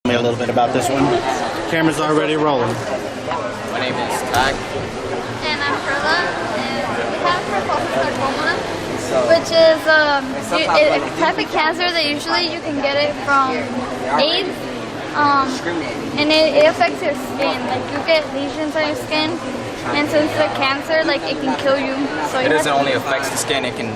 Me a little bit about this one. Camera's already rolling. My name is Tak. And I'm Perla, and we have purple sarcoma, which is a type of cancer that usually you can get it from AIDS, and it affects your skin. Like you get lesions on your skin, and since the cancer, like it can kill you. So It doesn't only affect the skin; it can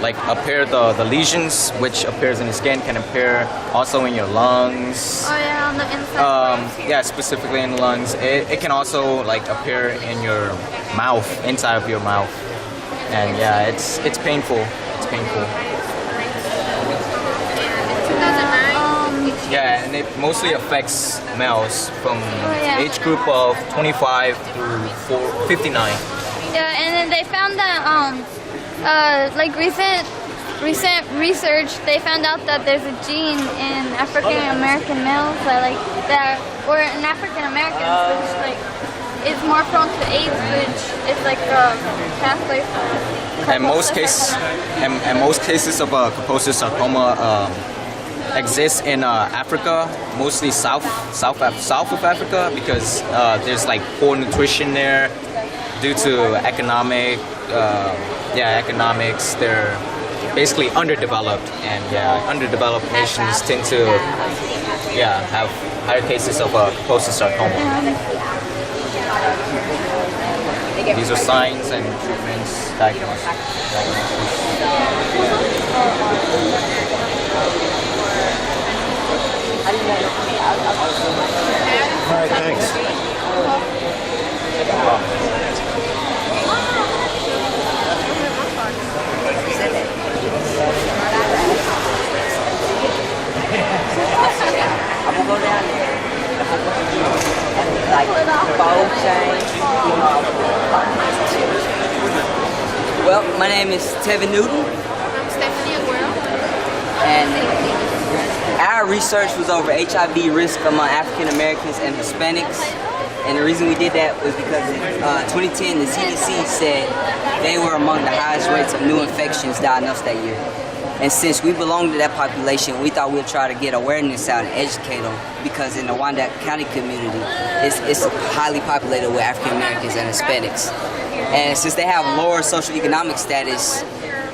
like appear the lesions, which appears in the skin, can appear also in your lungs. Oh yeah, on the inside. Yeah, specifically in the lungs. It can also like appear in your mouth, inside of your mouth, and yeah, it's painful. It's painful. 2009. Yeah, and it mostly affects males from age group of 25 through 59. Yeah, and then they found that like recent research, they found out that there's a gene in African American males or in African Americans which like is more prone to AIDS, which is like a pathway for. And most cases of Kaposi sarcoma exists in Africa, mostly south of Africa, because there's like poor nutrition there due to economics. They're basically underdeveloped, and underdeveloped nations tend to have higher cases of Kaposi sarcoma. These are signs and treatments, diagnosis. All right, thanks. I'm gonna go down there. Like bow change. Well, my name is Tevin Newton. I'm Stephanie Aguero. And our research was over HIV risk among African Americans and Hispanics. And the reason we did that was because in 2010 the CDC said they were among the highest rates of new infections diagnosed that year. And since we belong to that population, we thought we'd try to get awareness out and educate them, because in the Wyandotte County community, it's highly populated with African Americans and Hispanics. And since they have lower socioeconomic status,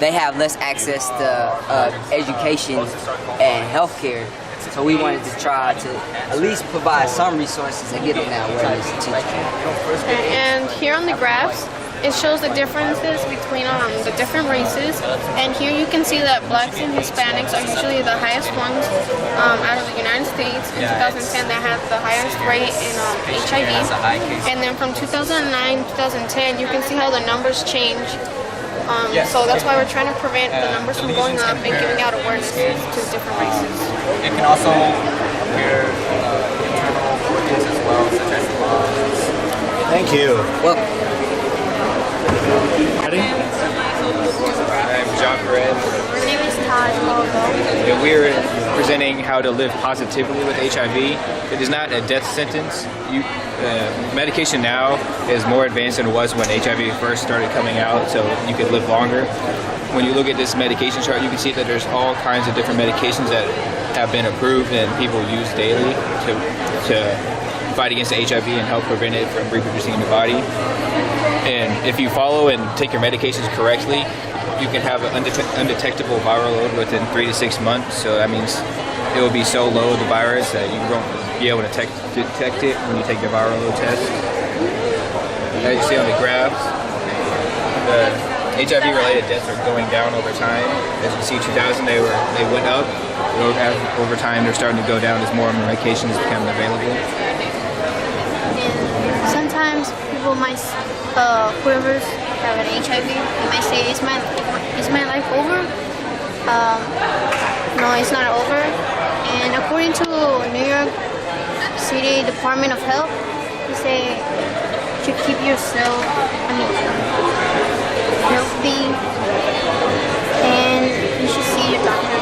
they have less access to education and healthcare. So we wanted to try to at least provide some resources and get them that awareness and teaching. And here on the graphs, it shows the differences between the different races, and here you can see that blacks and Hispanics are usually the highest ones out of the United States. In 2010 they had the highest rate in HIV, and then from 2009 2010 you can see how the numbers change. So that's why we're trying to prevent the numbers from going up and giving out awareness to different races. It can also appear internal organs as well, such as lungs. Thank you. Well, Ready? I'm John Perez. My name is Taj Maldo. We are presenting how to live positively with HIV. It is not a death sentence. Medication now is more advanced than it was when HIV first started coming out, so you could live longer. When you look at this medication chart, you can see that there's all kinds of different medications that have been approved and people use daily to fight against the HIV and help prevent it from reproducing in the body. And if you follow and take your medications correctly, you can have an undetectable viral load within 3 to 6 months. So that means it will be so low, the virus, that you won't be able to detect it when you take the viral load test. As you see on the graphs, the HIV-related deaths are going down over time. As you see, 2000 they went up. Over time, they're starting to go down as more and more medications become available. Sometimes people might, whoever's having HIV, they might say, is my life over? No, it's not over. And according to New York City Department of Health, they say to keep yourself healthy, and you should see your doctor.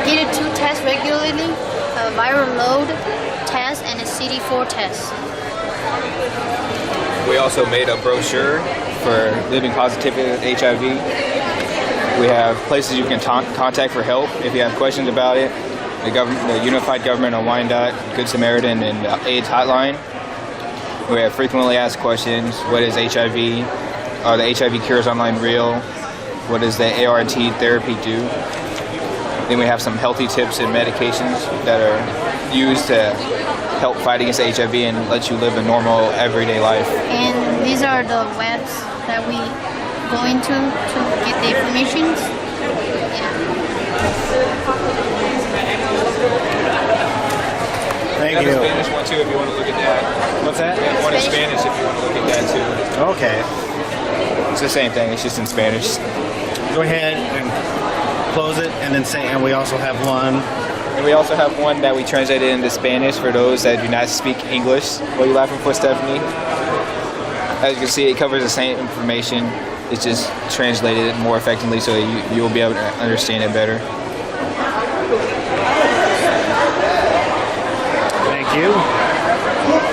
Get a 2 tests regularly, a viral load test and a CD4 test. We also made a brochure for living positively with HIV. We have places you can contact for help if you have questions about it. The Unified Government on Wyandotte, Good Samaritan, and the AIDS hotline. We have frequently asked questions. What is HIV? Are the HIV cures online real? What does the ART therapy do? Then we have some healthy tips and medications that are used to help fight against HIV and let you live a normal everyday life. And these are the webs that we go into to get the information. Thank We have you. a Spanish one too if you want to look at that. What's that? We have one in Spanish if you want to look at that too. Okay. It's the same thing, it's just in Spanish. Go ahead and close it, and then say. And we also have one. And we also have one that we translated into Spanish for those that do not speak English. What are you laughing for, Stephanie? As you can see, it covers the same information. It's just translated more effectively so you'll be able to understand it better. Thank you.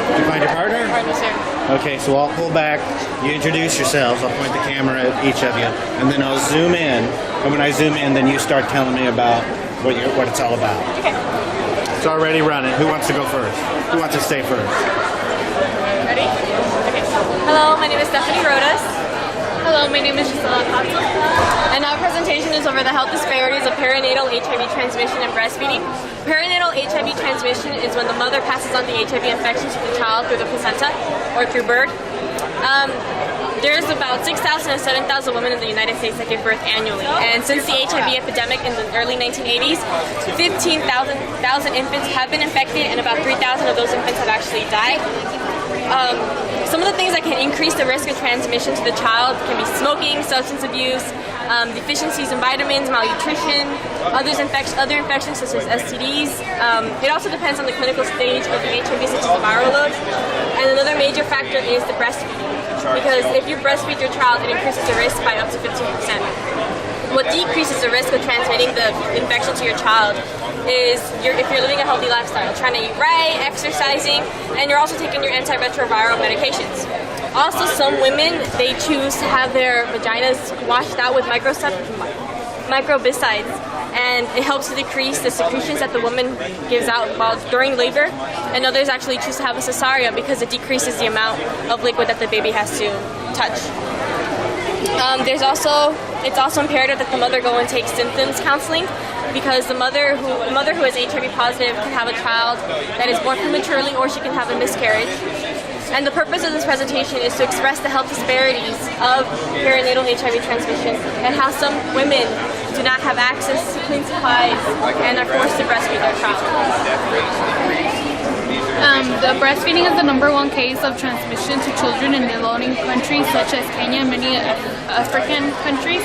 Did you find your partner? Partner's here. Okay, so I'll pull back. You introduce yourselves. I'll point the camera at each of you, and then I'll zoom in. And when I zoom in, then you start telling me about what it's all about. Okay. It's already running. Who wants to go first? Who wants to stay first? Ready? Okay. Hello, my name is Stephanie Rodas. Hello, my name is Gisela Katsu. And our presentation is over the health disparities of perinatal HIV transmission and breastfeeding. Perinatal HIV transmission is when the mother passes on the HIV infection to the child through the placenta or through birth. There's about 6,000 to 7,000 women in the United States that give birth annually. And since the HIV epidemic in the early 1980s, 15,000 infants have been infected, and about 3,000 of those infants have actually died. Some of the things that can increase the risk of transmission to the child can be smoking, substance abuse, deficiencies in vitamins, malnutrition, other infections such as STDs. It also depends on the clinical stage of the HIV, such as the viral load. And another major factor is the breastfeeding, because if you breastfeed your child, it increases the risk by up to 15%. What decreases the risk of transmitting the infection to your child is if you're living a healthy lifestyle, trying to eat right, exercising, and you're also taking your antiretroviral medications. Also, some women, they choose to have their vaginas washed out with microbicides, and it helps to decrease the secretions that the woman gives out during labor. And others actually choose to have a cesarean because it decreases the amount of liquid that the baby has to touch. It's also imperative that the mother go and take symptoms counseling, because the mother who is HIV positive can have a child that is born prematurely, or she can have a miscarriage. And the purpose of this presentation is to express the health disparities of perinatal HIV transmission and how some women do not have access to clean supplies and are forced to breastfeed their child. The breastfeeding is the #1 case of transmission to children in developing countries such as Kenya and many African countries.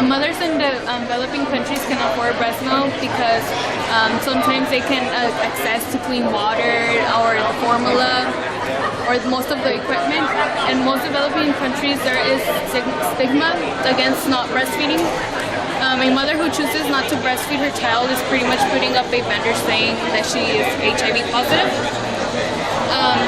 Mothers in developing countries can afford breast milk because sometimes they can access to clean water or the formula or most of the equipment. In most developing countries, there is stigma against not breastfeeding. A mother who chooses not to breastfeed her child is pretty much putting up a banner saying that she is HIV positive.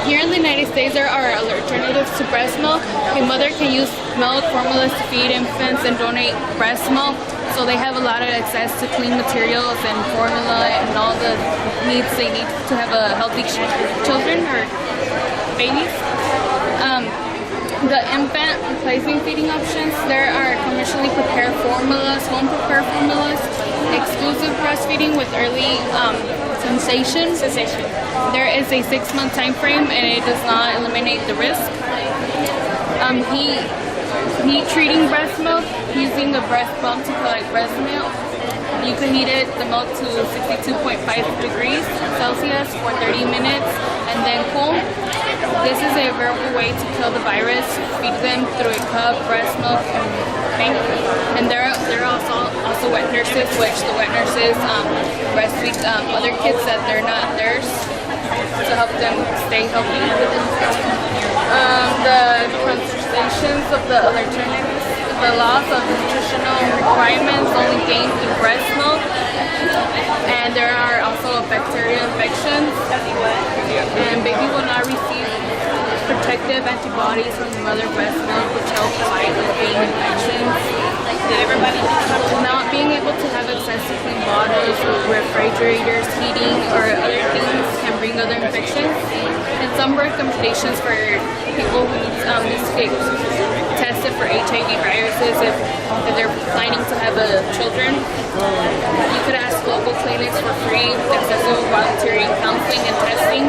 Here in the United States, there are alternatives to breast milk. A mother can use milk formulas to feed infants and donate breast milk, so they have a lot of access to clean materials and formula and all the needs they need to have a healthy children or babies. The infant replacement feeding options, there are commercially prepared formulas, home prepared formulas, exclusive breastfeeding with early cessation. There is a 6-month time frame, and it does not eliminate the risk. Heat treating breast milk using the breast pump to collect breast milk. You can heat the milk to 62.5 degrees Celsius for 30 minutes and then cool. This is a variable way to kill the virus. Feed them through a cup, breast milk, and And there are also wet nurses, which the wet nurses breastfeed other kids that they're not theirs to help them stay healthy. The concentrations of the alternatives, the loss of nutritional requirements only gained through breast milk, and there are also bacterial infections, and baby will not receive protective antibodies from the mother breast milk, which help fight with infections. Not being able to have access to clean bottles or refrigerators, heating, or other things can bring other infections. And some recommendations for people who need to get tested for HIV viruses if they're planning to have children. You could ask local clinics for free, accessible voluntary counseling and testing.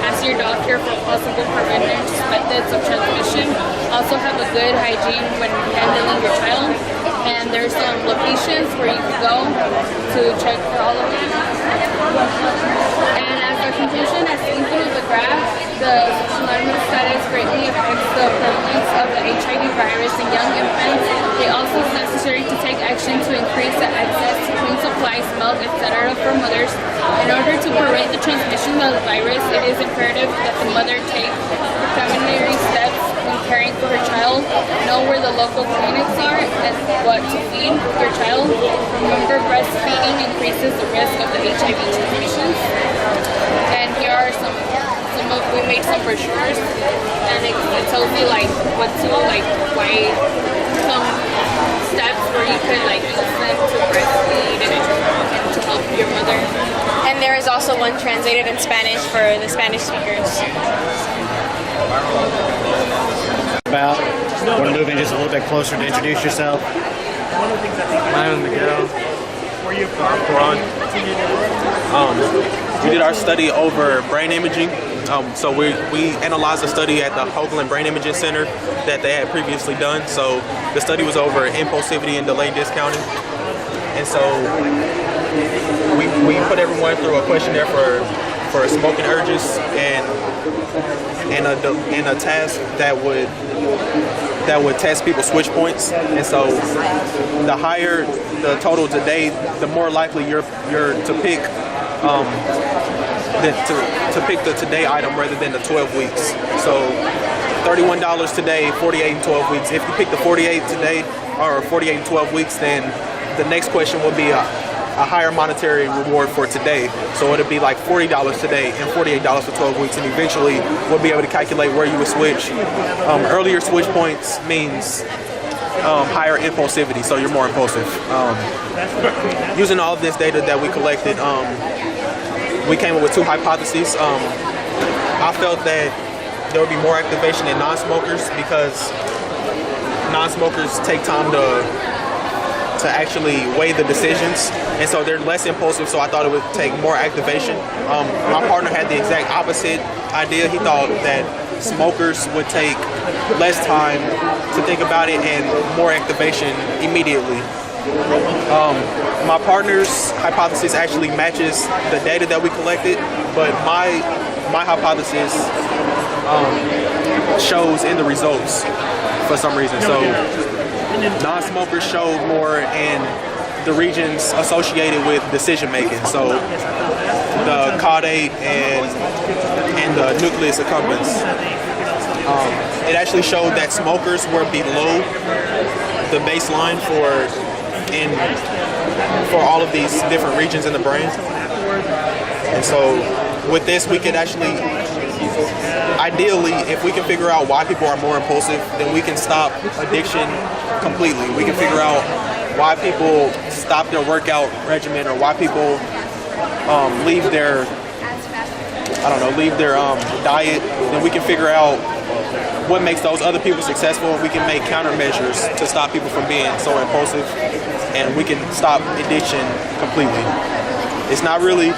Ask your doctor for possible preventive methods of transmission. Also have a good hygiene when handling your child. And there's some locations where you can go to check for all of them. And as a conclusion, as seen through the graph, the sexual alarmist status greatly affects the prevalence of the HIV virus in young infants. It also is necessary to take action to increase the access to clean supplies, milk, etc. for mothers. In order to prevent the transmission of the virus, it is imperative that the mother take preliminary steps when caring for her child, know where the local clinics are and what to feed your child. Remember, breastfeeding increases the risk of the HIV transmissions. And here are we made some brochures, and it tells you like what to why some steps where you could use them to breastfeed and to help your mother. And there is also one translated in Spanish for the Spanish speakers. About. Want to move in just a little bit closer to introduce yourself? My name is Miguel. Where are you from? I'm Quran. We did our study over brain imaging. So we analyzed the study at the Hoagland Brain Imaging Center that they had previously done. So the study was over impulsivity and delayed discounting. And so we put everyone through a questionnaire for smoking urges and a task that would test people's switch points. And so the higher the total today, the more likely you're to pick to pick the today item rather than the 12 weeks. So $31 today, 48 and 12 weeks. If you pick the 48 today or 48 and 12 weeks, then the next question will be a higher monetary reward for today. So it'll be like $40 today and $48 for 12 weeks, and eventually we'll be able to calculate where you would switch. Earlier switch points means higher impulsivity, so you're more impulsive. Using all of this data that we collected, we came up with two hypotheses. I felt that there would be more activation in non-smokers because non-smokers take time to actually weigh the decisions, and so they're less impulsive, so I thought it would take more activation. My partner had the exact opposite idea. He thought that smokers would take less time to think about it and more activation immediately. My partner's hypothesis actually matches the data that we collected, but my hypothesis shows in the results for some reason. So non-smokers showed more in the regions associated with decision making. So the caudate and the nucleus accumbens. It actually showed that smokers were below the baseline for all of these different regions in the brain. And so with this, we could actually, ideally, if we can figure out why people are more impulsive, then we can stop addiction completely. We can figure out why people stop their workout regimen, or why people leave their diet. Then we can figure out what makes those other people successful. We can make countermeasures to stop people from being so impulsive, and we can stop addiction completely. It's not really,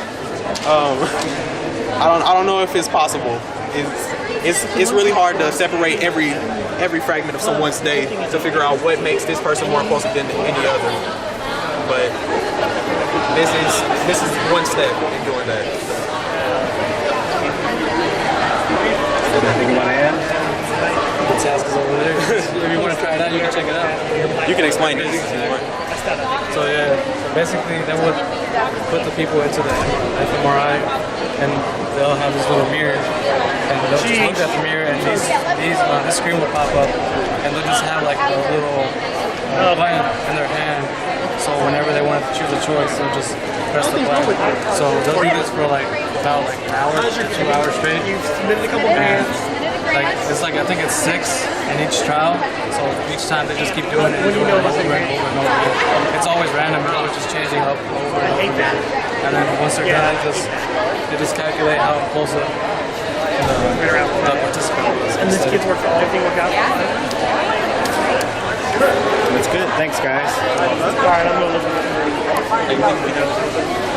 I don't know if it's possible. It's really hard to separate every fragment of someone's day to figure out what makes this person more impulsive than any other. But this is one step in doing that. Anything you want to add? The task is over there. If you want to try it out, you can check it out. You can explain it. So yeah, basically they would put the people into the fMRI, and they'll have this little mirror, and they'll just look at the mirror, and this screen will pop up, and they'll just have like a little button in their hand. So whenever they want to choose a choice, they'll just press the button. So they'll do this for like about like an hour to 2 hours straight. And like it's like, I think it's 6 in each trial. So each time they just keep doing it and doing it over and over and over again. It's always random. It's always just changing up over and over again. And then once they're done, they just calculate how close the participant was. And these kids everything work out? That's good. Thanks, guys. All right, I'm going to look.